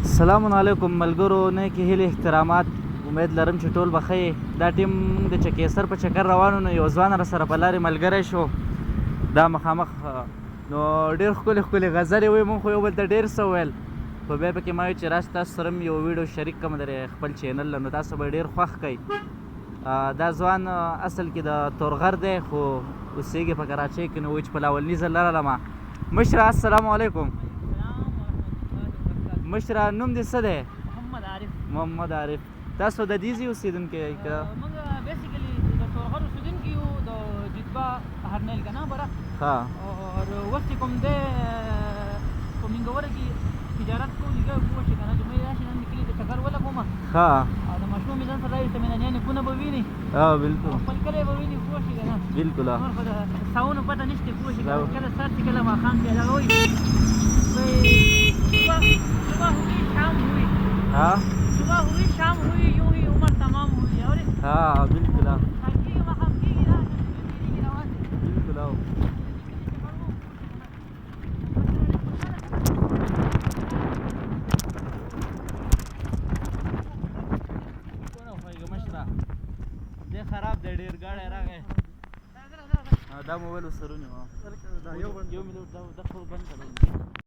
السلام علیکم ملګرو، نیکې هیلې احترامات. امید لرم چې ټول به ښه یې. دا ټیم موږ د چکېسر په چکر روانو، نو یو ځوان راسره په لارې ملګری شو. دا مخامخ نو ډېر ښکلې ښکلې غزلې وایي. موږ خو یو بل ته ډېر څه وویل، خو بیا پکې ما ویل چې راسه تاسو سره هم یو ویډیو شریک کړم د خپل چینل له، نو تاسو به ډېر خوښ کړئ. دا ځوان اصل کې د تورغر دی، خو اوسېږي په کراچۍ کې. نو وایي چې په لاولني ځل لرلمه. مشره السلام علیکم. مشره نوم دې څه دی؟ محمد عارف. محمد عارف. تاسو د دې ځای اوسېدونکي یئ که؟ موږ بیسیکلی د تورغر اوسېدونکي یو، د جدبا هرنیل که نه بره. ها. اور اوس چې کوم دی په منګوره کې تجارت کوو، لږه پوه شي که نه. جمعې راشي نن مې کلي ته چکر ولګومه. ها. او د ماشوم مې ځان سره راوړي، سمینانیانې کونه به ویني. بالکل. خپل کلی به ویني، پوه شي که نه. بالکل. نور خو د ساونو پته نشته، پوه شي که نه. کله سهار چې کله ماښام چې هغه وایي صبح ہوئی شام ہوئی. ها. صبح ہوئی شام ہوئی، یوں ہی عمر تمام ہوئی. اور ها بالکل. کېږي ماښام کېږي، دا تېرېږي روان دي. بالکل. مشره دی خراب دی ډېر، ګاډی راغی. دا موبایل ورسره ونیوه. یو منټ دا خو بند کړه.